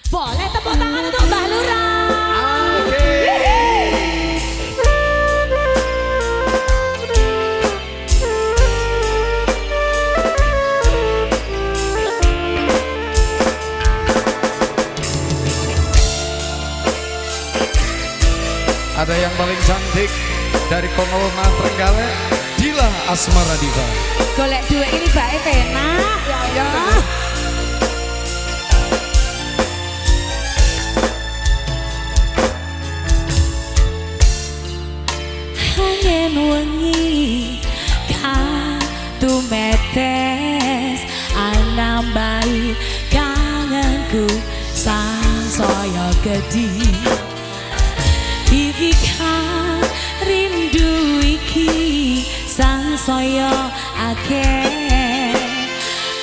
Boleh tepuk tangan untuk Mbah Lurah. Ada yang paling cantik dari Konoha Trenggalek, Dila Asmara Diva. Golek duit ini baik enak ya Allah. Angin wengi katu metes anambai kangenku sansaya gedi. Iki kan rindu iki sansaya akeh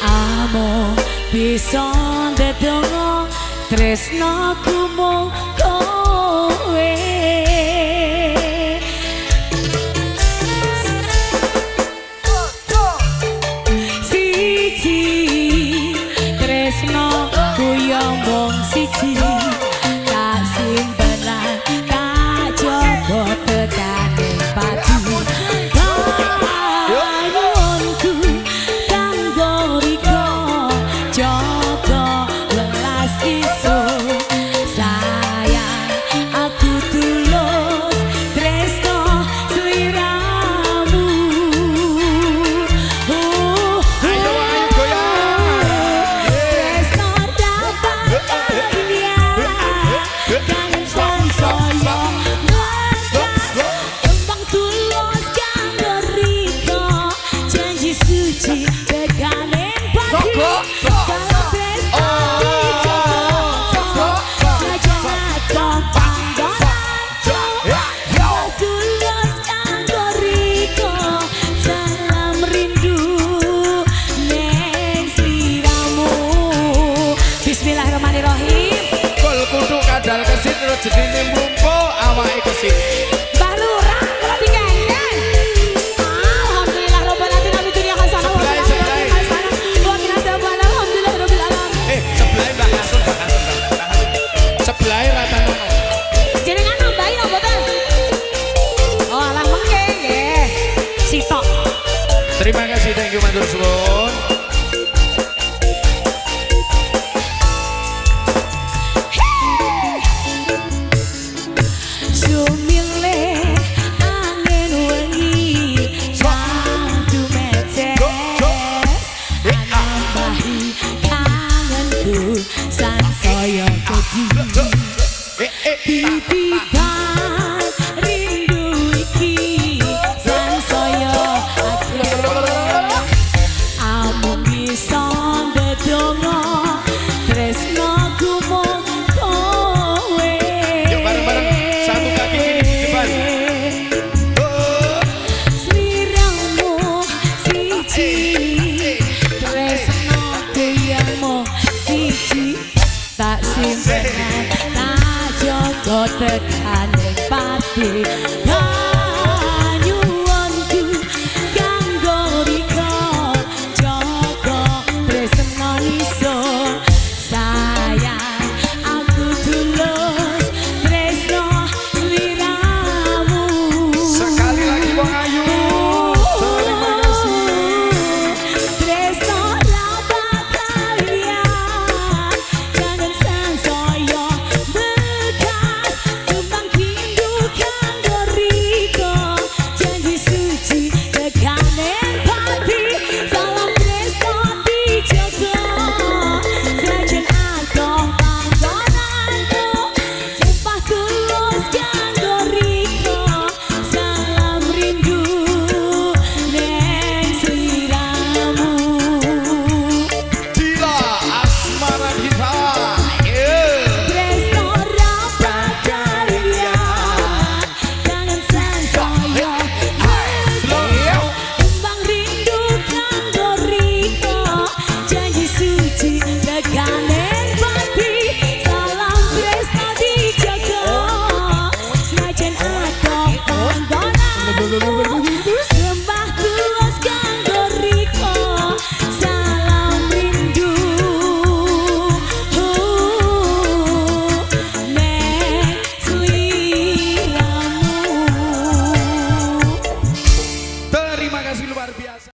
amo bisa ndedonga tresnaku mung kowe. Siji tresnaku yo mung siji tak simpenan tekane pati kayonku kanggo riko joko welas iso sayang aku tulus tresno sliramu. Ayo goyang tresno dapat dunia kangen sansaya suci teganen pati salah pesta saja atau panggonan tulus kanggo riko salam rindu neng sliramu. Bismillahirrahmanirrahim. Kol kudu kadal kesit rezekine mlumpo awake kesit. Terima kasih, thank you matur suwun. Sumile angin wengi jantu metes anambahi kangenku sansaya gedi. Titipan rindu iki sansaya amung bisa ndedonga tresnaku mung kowe. Yuk bareng-bareng satu kaki kiri depan. Sliramu siji tresnaku yang mung siji tak simpenan tak jaga tekane pati